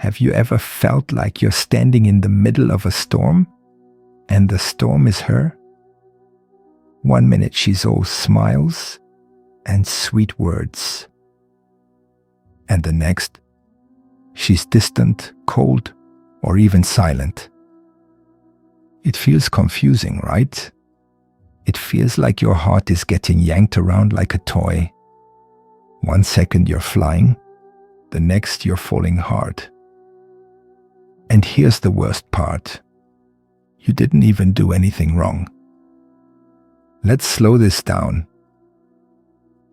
Have you ever felt like you're standing in the middle of a storm and the storm is her? 1 minute she's all smiles and sweet words, and the next she's distant, cold, or even silent. It feels confusing, right? It feels like your heart is getting yanked around like a toy. 1 second you're flying, the next you're falling hard. And here's the worst part. You didn't even do anything wrong. Let's slow this down.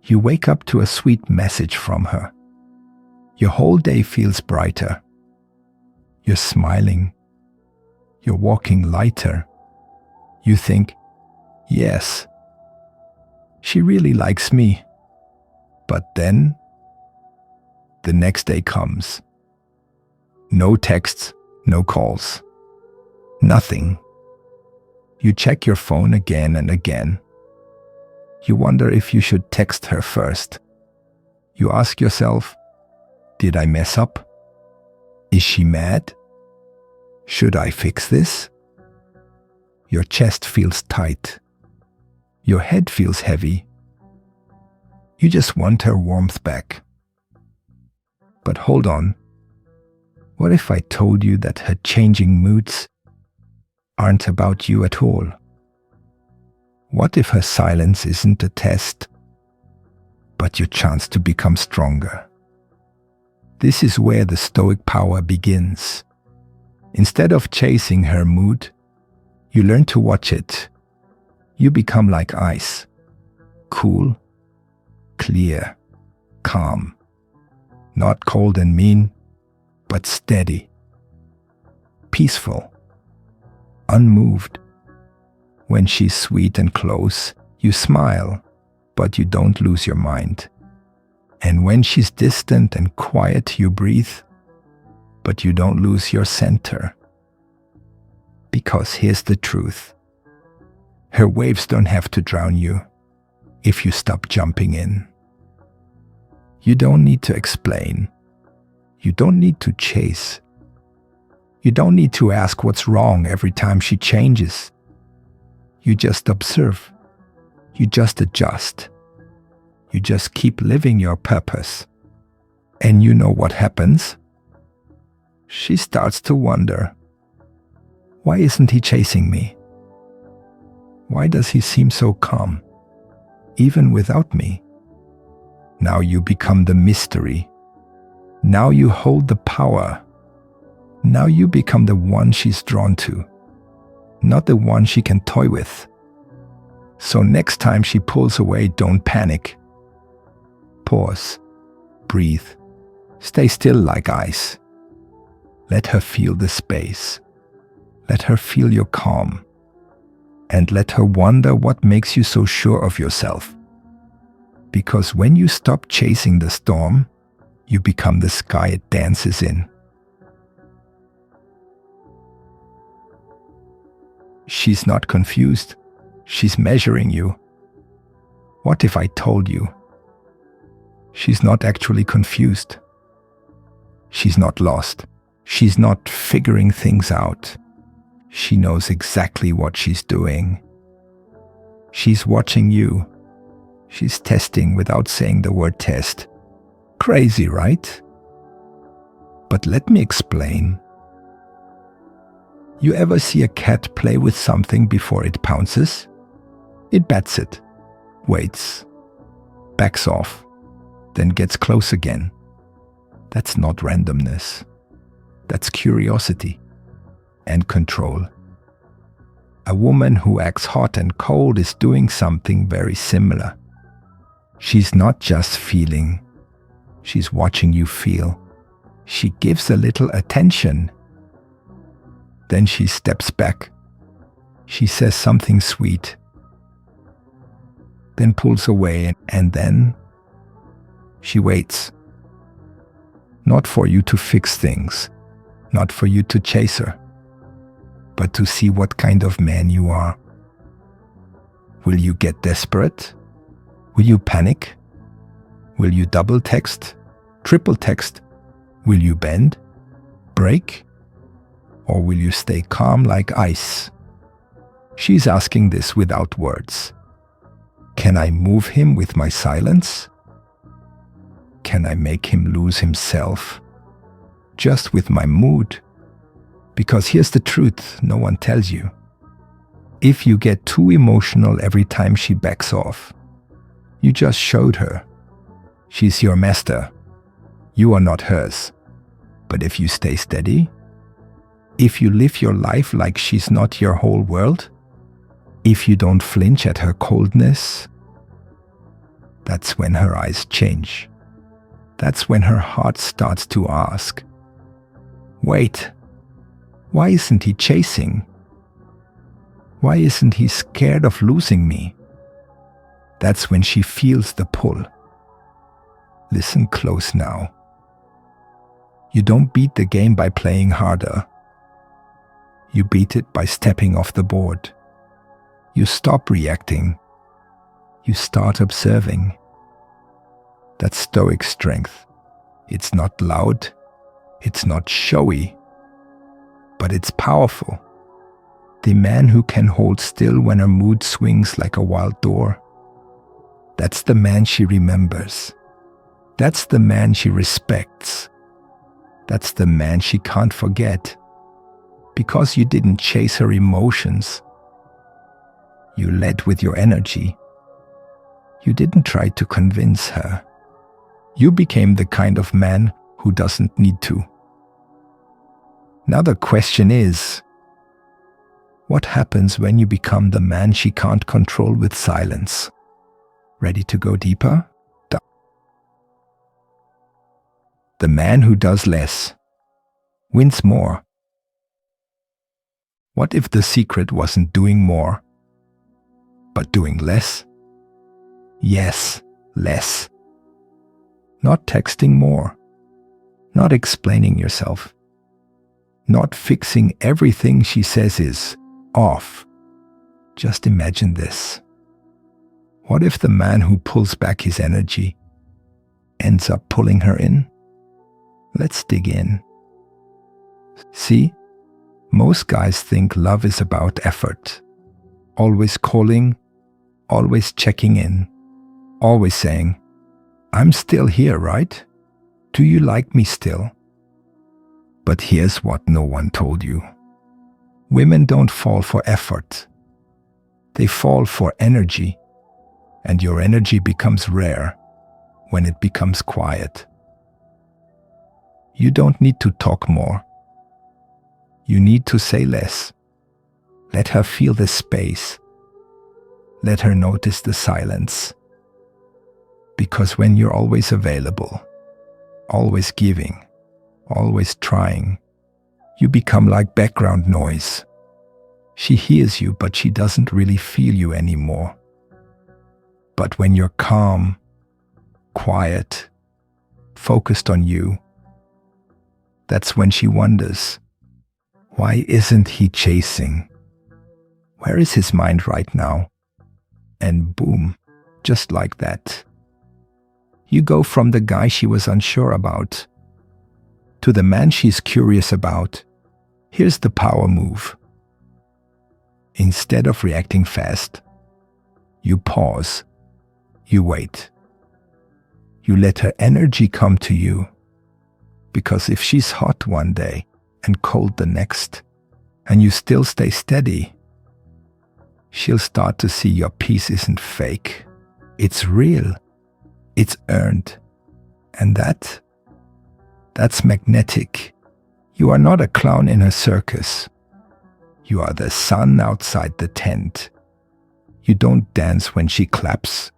You wake up to a sweet message from her. Your whole day feels brighter. You're smiling. You're walking lighter. You think, yes, she really likes me. But then, the next day comes. No texts, no calls. Nothing. You check your phone again and again. You wonder if you should text her first. You ask yourself, did I mess up? Is she mad? Should I fix this? Your chest feels tight. Your head feels heavy. You just want her warmth back. But hold on. What if I told you that her changing moods aren't about you at all? What if her silence isn't a test, but your chance to become stronger? This is where the Stoic power begins. Instead of chasing her mood, you learn to watch it. You become like ice, cool, clear, calm, not cold and mean, but steady, peaceful, unmoved. When she's sweet and close, you smile, but you don't lose your mind. And when she's distant and quiet, you breathe, but you don't lose your center. Because here's the truth. Her waves don't have to drown you if you stop jumping in. You don't need to explain. You don't need to chase. You don't need to ask what's wrong every time she changes. You just observe. You just adjust. You just keep living your purpose. And you know what happens? She starts to wonder, why isn't he chasing me? Why does he seem so calm, even without me? Now you become the mystery. Now you hold the power. Now you become the one she's drawn to, not the one she can toy with. So next time she pulls away, don't panic. Pause, breathe, stay still like ice. Let her feel the space. Let her feel your calm. And let her wonder what makes you so sure of yourself. Because when you stop chasing the storm, you become the sky it dances in. She's not confused. She's measuring you. What if I told you? She's not actually confused. She's not lost. She's not figuring things out. She knows exactly what she's doing. She's watching you. She's testing without saying the word test. Crazy, right? But let me explain. You ever see a cat play with something before it pounces? It bats it, waits, backs off, then gets close again. That's not randomness. That's curiosity and control. A woman who acts hot and cold is doing something very similar. She's not just feeling. She's watching you feel. She gives a little attention. Then she steps back. She says something sweet. Then pulls away, and then she waits. Not for you to fix things, not for you to chase her, but to see what kind of man you are. Will you get desperate? Will you panic? Will you double text, triple text? Will you bend? break? Or will you stay calm like ice? She's asking this without words. Can I move him with my silence? Can I make him lose himself? Just with my mood? Because here's the truth no one tells you. If you get too emotional every time she backs off, you just showed her. She's your master. You are not hers. But if you stay steady, if you live your life like she's not your whole world, if you don't flinch at her coldness, that's when her eyes change. That's when her heart starts to ask, wait, why isn't he chasing? Why isn't he scared of losing me? That's when she feels the pull. Listen close now. You don't beat the game by playing harder. You beat it by stepping off the board. You stop reacting. You start observing. That's Stoic strength. It's not loud. It's not showy. But it's powerful. The man who can hold still when her mood swings like a wild door. That's the man she remembers. That's the man she respects. That's the man she can't forget. Because you didn't chase her emotions. You led with your energy. You didn't try to convince her. You became the kind of man who doesn't need to. Now the question is, what happens when you become the man she can't control with silence? Ready to go deeper? The man who does less wins more. What if the secret wasn't doing more, but doing less? Yes, less. Not texting more. Not explaining yourself. Not fixing everything she says is off. Just imagine this. What if the man who pulls back his energy ends up pulling her in? Let's dig in. See, most guys think love is about effort. Always calling, always checking in, always saying, I'm still here, right? Do you like me still? But here's what no one told you. Women don't fall for effort. They fall for energy. And your energy becomes rare when it becomes quiet. You don't need to talk more. You need to say less. Let her feel the space. Let her notice the silence. Because when you're always available, always giving, always trying, you become like background noise. She hears you, but she doesn't really feel you anymore. But when you're calm, quiet, focused on you, that's when she wonders, why isn't he chasing? Where is his mind right now? And boom, just like that. You go from the guy she was unsure about to the man she's curious about. Here's the power move. Instead of reacting fast, you pause. You wait. You let her energy come to you. Because if she's hot one day and cold the next, and you still stay steady, she'll start to see your peace isn't fake. It's real. It's earned. And that's magnetic. You are not a clown in a circus. You are the sun outside the tent. You don't dance when she claps.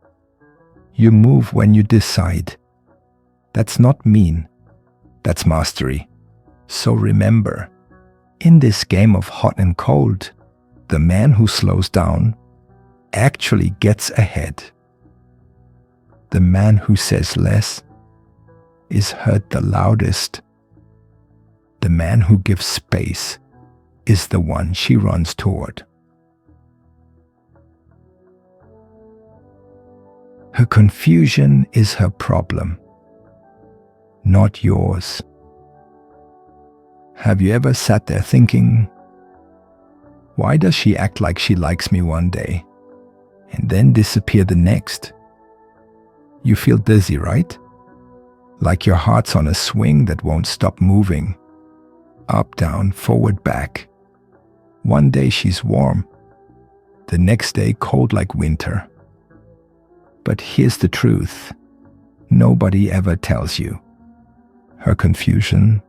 You move when you decide. That's not mean. That's mastery. So remember, in this game of hot and cold, the man who slows down actually gets ahead. The man who says less is heard the loudest. The man who gives space is the one she runs toward. Her confusion is her problem, not yours. Have you ever sat there thinking, why does she act like she likes me one day and then disappear the next? You feel dizzy, right? Like your heart's on a swing that won't stop moving. Up, down, forward, back. One day she's warm, the next day cold like winter. But here's the truth. Nobody ever tells you. Her confusion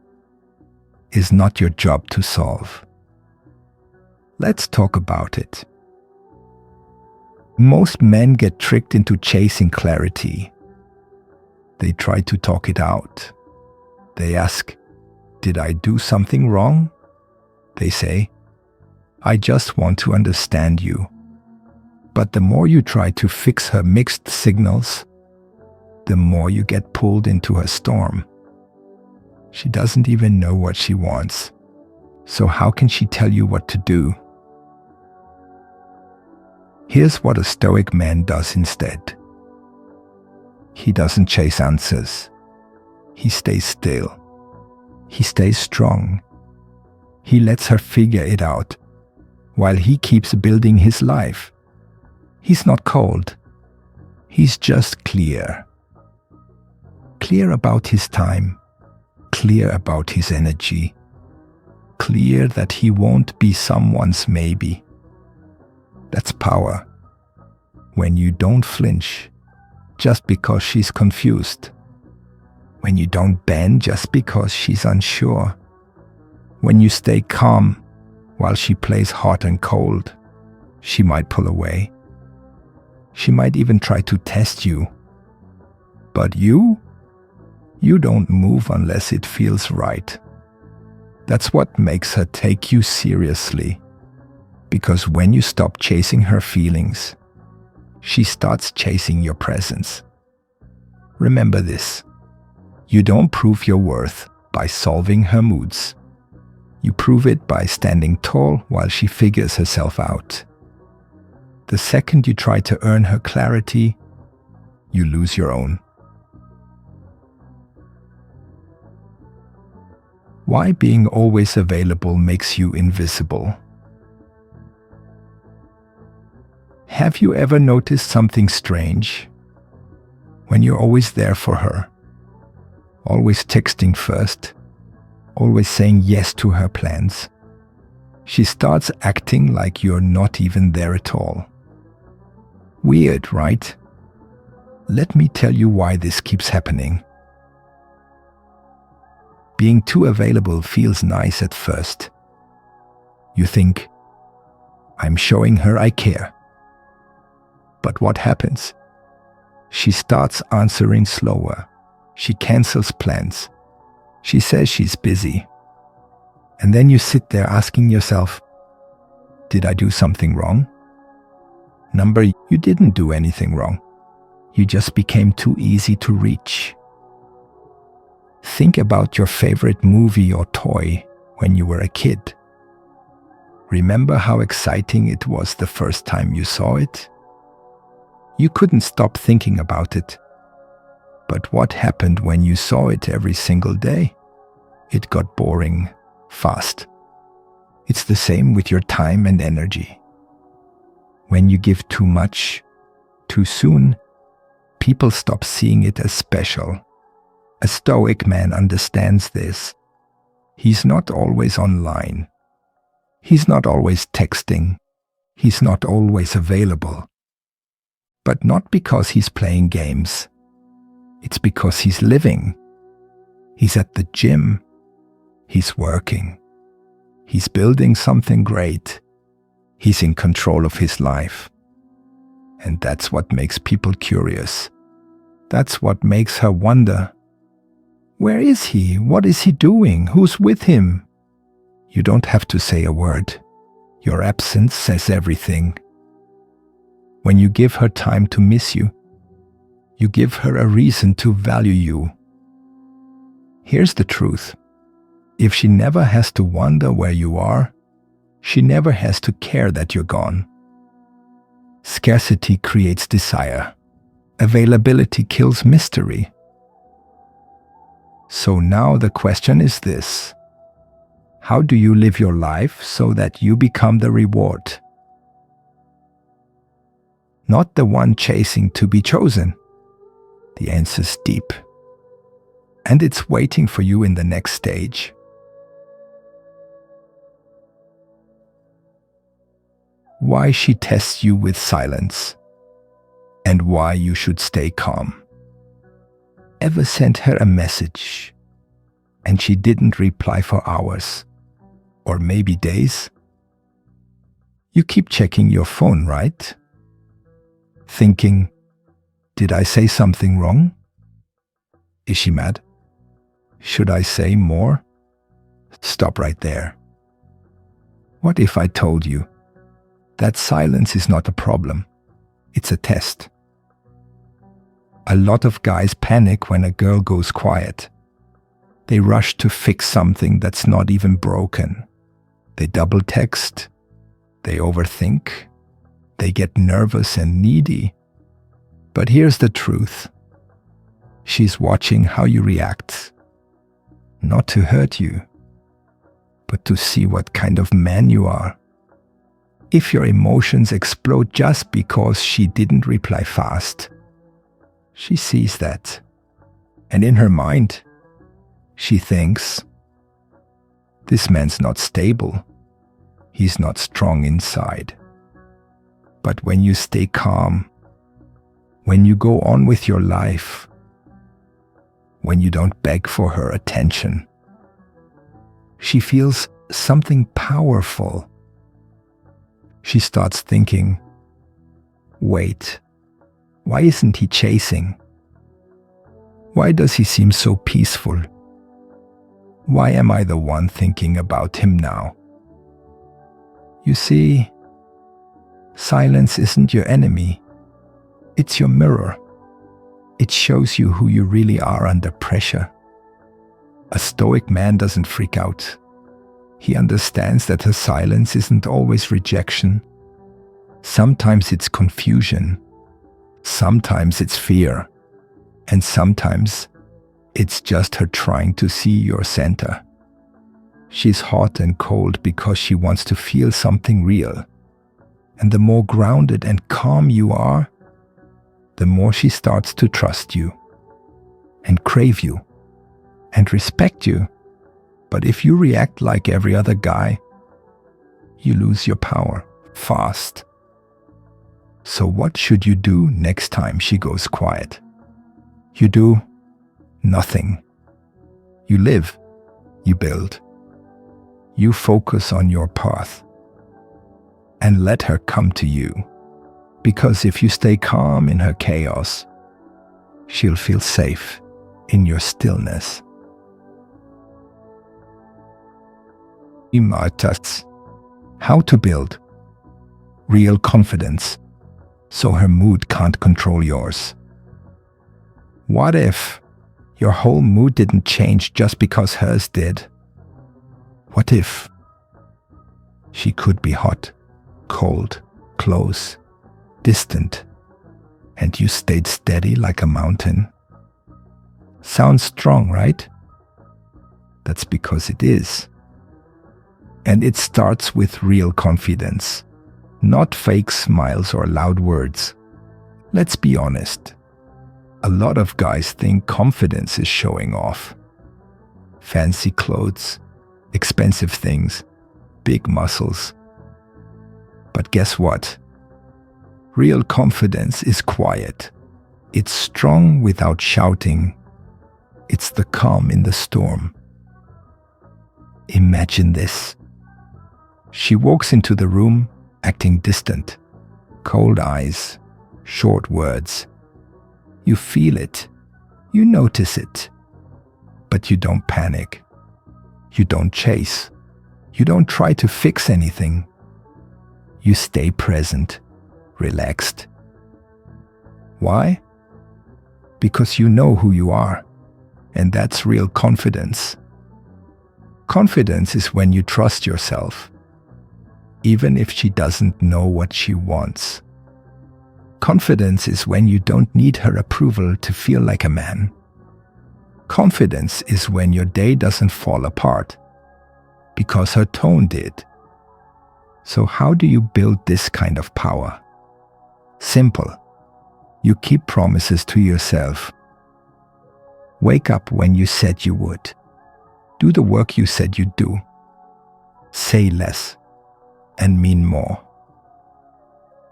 is not your job to solve. Let's talk about it. Most men get tricked into chasing clarity. They try to talk it out. They ask, did I do something wrong? They say, I just want to understand you. But the more you try to fix her mixed signals, the more you get pulled into her storm. She doesn't even know what she wants. So how can she tell you what to do? Here's what a Stoic man does instead. He doesn't chase answers. He stays still. He stays strong. He lets her figure it out while he keeps building his life. He's not cold. He's just clear. Clear about his time. Clear about his energy. Clear that he won't be someone's maybe. That's power. When you don't flinch just because she's confused. When you don't bend just because she's unsure. When you stay calm while she plays hot and cold. She might pull away. She might even try to test you. But you don't move unless it feels right. That's what makes her take you seriously. Because when you stop chasing her feelings, she starts chasing your presence. Remember this. You don't prove your worth by solving her moods. You prove it by standing tall while she figures herself out. The second you try to earn her clarity, you lose your own. Why being always available makes you invisible? Have you ever noticed something strange? When you're always there for her, always texting first, always saying yes to her plans, she starts acting like you're not even there at all. Weird, right? Let me tell you why this keeps happening. Being too available feels nice at first. You think, I'm showing her I care. But what happens? She starts answering slower. She cancels plans. She says she's busy. And then you sit there asking yourself, did I do something wrong? Number, you didn't do anything wrong. You just became too easy to reach. Think about your favorite movie or toy when you were a kid. Remember how exciting it was the first time you saw it? You couldn't stop thinking about it. But what happened when you saw it every single day? It got boring fast. It's the same with your time and energy. When you give too much, too soon, people stop seeing it as special. A Stoic man understands this. He's not always online. He's not always texting. He's not always available. But not because he's playing games. It's because he's living. He's at the gym. He's working. He's building something great. He's in control of his life. And that's what makes people curious. That's what makes her wonder, where is he? What is he doing? Who's with him? You don't have to say a word. Your absence says everything. When you give her time to miss you, you give her a reason to value you. Here's the truth. If she never has to wonder where you are, she never has to care that you're gone. Scarcity creates desire. Availability kills mystery. So now the question is this. How do you live your life so that you become the reward? Not the one chasing to be chosen. The answer's deep. And it's waiting for you in the next stage. Why she tests you with silence, and why you should stay calm. Ever sent her a message, and she didn't reply for hours, or maybe days? You keep checking your phone, right? Thinking, did I say something wrong? Is she mad? Should I say more? Stop right there. What if I told you that silence is not a problem? It's a test. A lot of guys panic when a girl goes quiet. They rush to fix something that's not even broken. They double text. They overthink. They get nervous and needy. But here's the truth. She's watching how you react. Not to hurt you, but to see what kind of man you are. If your emotions explode just because she didn't reply fast, she sees that. And in her mind, she thinks, this man's not stable. He's not strong inside. But when you stay calm, when you go on with your life, when you don't beg for her attention, she feels something powerful. She starts thinking, wait, why isn't he chasing? Why does he seem so peaceful? Why am I the one thinking about him now? You see, silence isn't your enemy. It's your mirror. It shows you who you really are under pressure. A Stoic man doesn't freak out. He understands that her silence isn't always rejection. Sometimes it's confusion. Sometimes it's fear. And sometimes it's just her trying to see your center. She's hot and cold because she wants to feel something real. And the more grounded and calm you are, the more she starts to trust you and crave you and respect you. But if you react like every other guy, you lose your power fast. So what should you do next time she goes quiet? You do nothing. You live, you build, you focus on your path and let her come to you. Because if you stay calm in her chaos, she'll feel safe in your stillness. How to build real confidence so her mood can't control yours. What if your whole mood didn't change just because hers did? What if she could be hot, cold, close, distant, and you stayed steady like a mountain? Sounds strong, right? That's because it is. And it starts with real confidence, not fake smiles or loud words. Let's be honest. A lot of guys think confidence is showing off. Fancy clothes, expensive things, big muscles. But guess what? Real confidence is quiet. It's strong without shouting. It's the calm in the storm. Imagine this. She walks into the room, acting distant. Cold eyes, short words. You feel it. You notice it. But you don't panic. You don't chase. You don't try to fix anything. You stay present, relaxed. Why? Because you know who you are. And that's real confidence. Confidence is when you trust yourself, even if she doesn't know what she wants. Confidence is when you don't need her approval to feel like a man. Confidence is when your day doesn't fall apart because her tone did. So how do you build this kind of power? Simple. You keep promises to yourself. Wake up when you said you would. Do the work you said you'd do. Say less and mean more.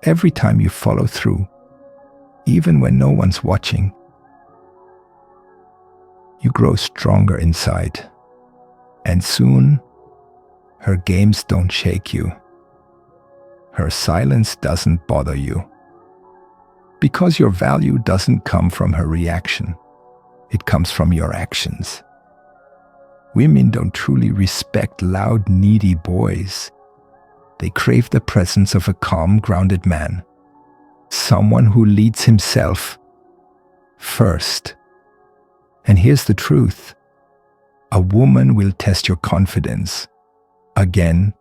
Every time you follow through, even when no one's watching, you grow stronger inside. And soon, her games don't shake you. Her silence doesn't bother you. Because your value doesn't come from her reaction. It comes from your actions. Women don't truly respect loud, needy boys. They crave the presence of a calm, grounded man. Someone who leads himself first. And here's the truth. A woman will test your confidence again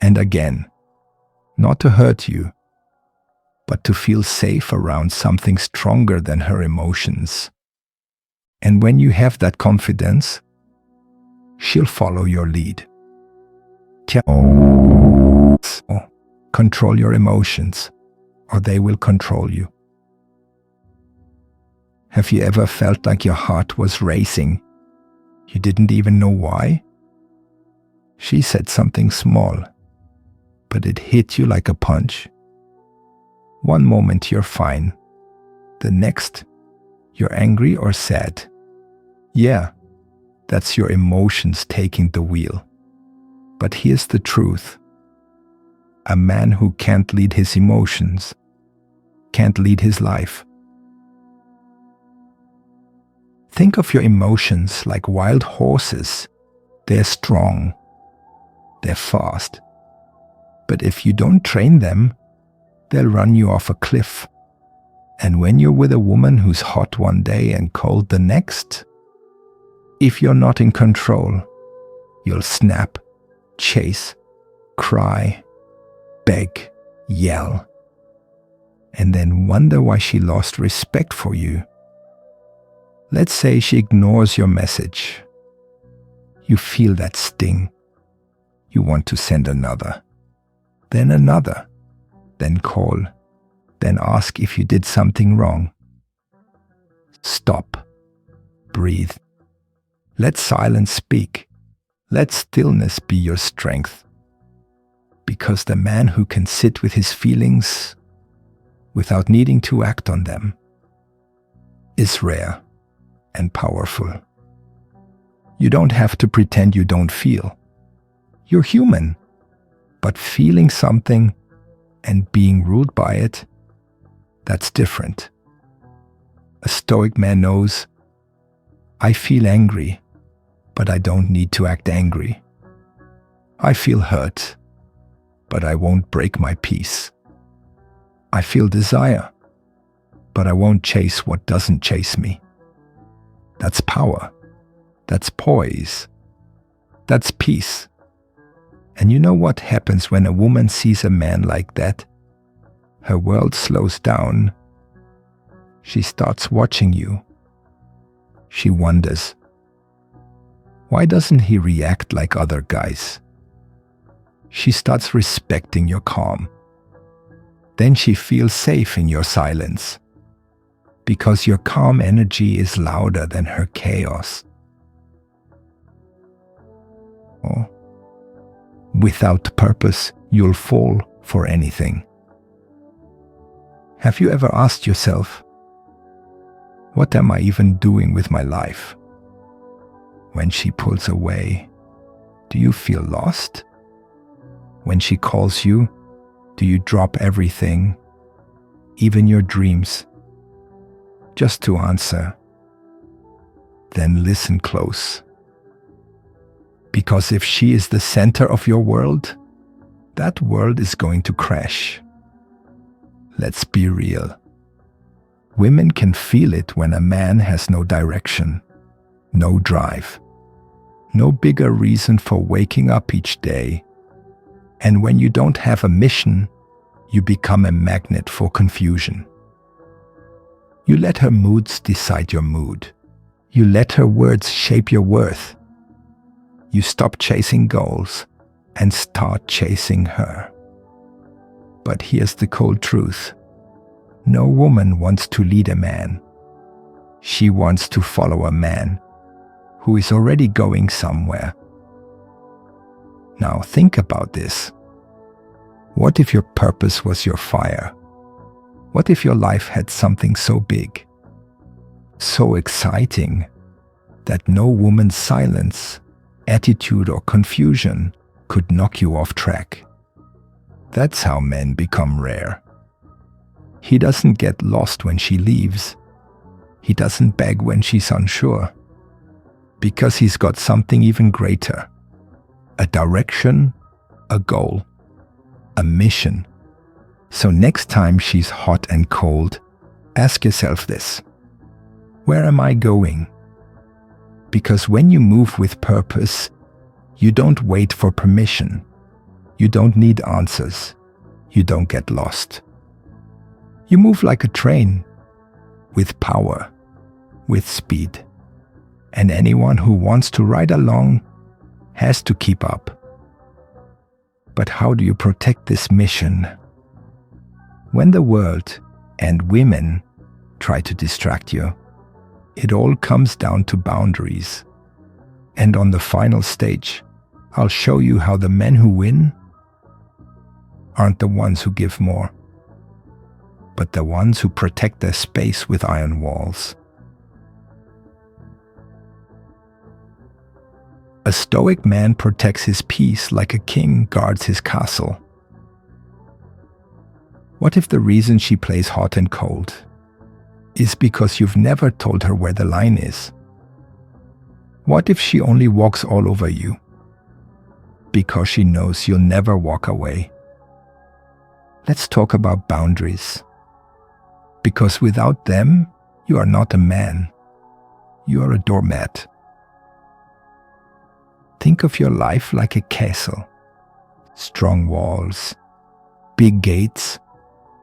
and again. Not to hurt you, but to feel safe around something stronger than her emotions. And when you have that confidence, she'll follow your lead. Control your emotions, or they will control you. Have you ever felt like your heart was racing? You didn't even know why? She said something small, but it hit you like a punch. One moment you're fine. The next, you're angry or sad. Yeah, that's your emotions taking the wheel. But here's the truth. A man who can't lead his emotions can't lead his life. Think of your emotions like wild horses. They're strong. They're fast. But if you don't train them, they'll run you off a cliff. And when you're with a woman who's hot one day and cold the next, if you're not in control, you'll snap, chase, cry, beg, yell, and then wonder why she lost respect for you. Let's say she ignores your message. You feel that sting. You want to send another, then another, then call, then ask if you did something wrong. Stop. Breathe. Let silence speak. Let stillness be your strength. Because the man who can sit with his feelings without needing to act on them is rare and powerful. You don't have to pretend you don't feel. You're human. But feeling something and being ruled by it, that's different. A Stoic man knows, I feel angry, but I don't need to act angry. I feel hurt, but I won't break my peace. I feel desire, but I won't chase what doesn't chase me. That's power. That's poise. That's peace. And you know what happens when a woman sees a man like that? Her world slows down. She starts watching you. She wonders, why doesn't he react like other guys? She starts respecting your calm. Then she feels safe in your silence, because your calm energy is louder than her chaos. Oh. Without purpose, you'll fall for anything. Have you ever asked yourself, what am I even doing with my life? When she pulls away, do you feel lost? When she calls you, do you drop everything, even your dreams, just to answer? Then listen close. Because if she is the center of your world, that world is going to crash. Let's be real. Women can feel it when a man has no direction, no drive, no bigger reason for waking up each day. And when you don't have a mission, you become a magnet for confusion. You let her moods decide your mood. You let her words shape your worth. You stop chasing goals and start chasing her. But here's the cold truth. No woman wants to lead a man. She wants to follow a man who is already going somewhere. Now think about this. What if your purpose was your fire? What if your life had something so big, so exciting, that no woman's silence, attitude, or confusion could knock you off track? That's how men become rare. He doesn't get lost when she leaves. He doesn't beg when she's unsure. Because he's got something even greater. A direction, a goal, a mission. So next time she's hot and cold, ask yourself this: where am I going? Because when you move with purpose, you don't wait for permission. You don't need answers. You don't get lost. You move like a train, with power, with speed. And anyone who wants to ride along has to keep up. But how do you protect this mission? When the world and women try to distract you, it all comes down to boundaries. And on the final stage, I'll show you how the men who win aren't the ones who give more, but the ones who protect their space with iron walls. A Stoic man protects his peace like a king guards his castle. What if the reason she plays hot and cold is because you've never told her where the line is? What if she only walks all over you because she knows you'll never walk away? Let's talk about boundaries. Because without them, you are not a man. You are a doormat. Think of your life like a castle. Strong walls, big gates,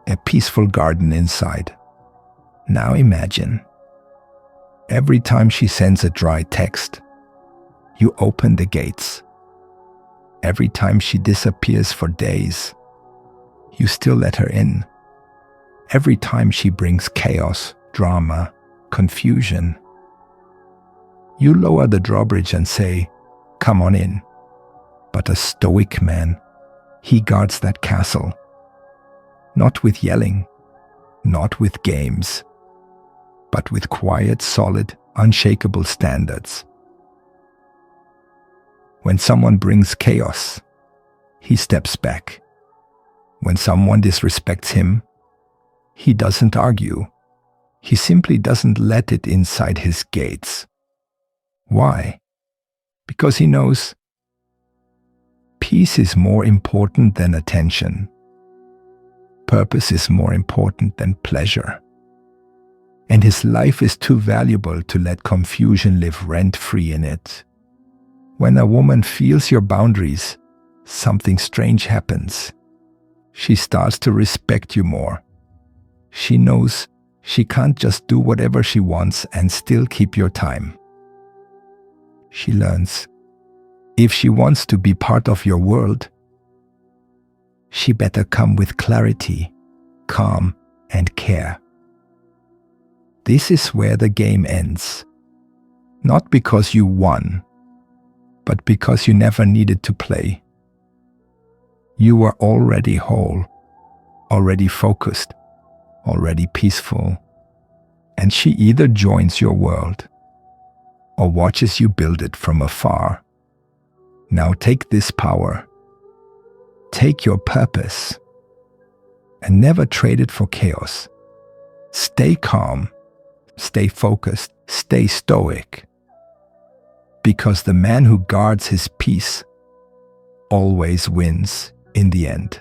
a peaceful garden inside. Now imagine, every time she sends a dry text, you open the gates. Every time she disappears for days, you still let her in. Every time she brings chaos, drama, confusion, you lower the drawbridge and say, "Come on in." But a Stoic man, he guards that castle. Not with yelling, not with games, but with quiet, solid, unshakable standards. When someone brings chaos, he steps back. When someone disrespects him, he doesn't argue. He simply doesn't let it inside his gates. Why? Because he knows peace is more important than attention. Purpose is more important than pleasure. And his life is too valuable to let confusion live rent-free in it. When a woman feels your boundaries, something strange happens. She starts to respect you more. She knows she can't just do whatever she wants and still keep your time. She learns, if she wants to be part of your world, she better come with clarity, calm, and care. This is where the game ends. Not because you won, but because you never needed to play. You were already whole, already focused, already peaceful, and she either joins your world or watches you build it from afar. Now take this power, take your purpose, and never trade it for chaos. Stay calm, stay focused, stay stoic, because the man who guards his peace always wins in the end.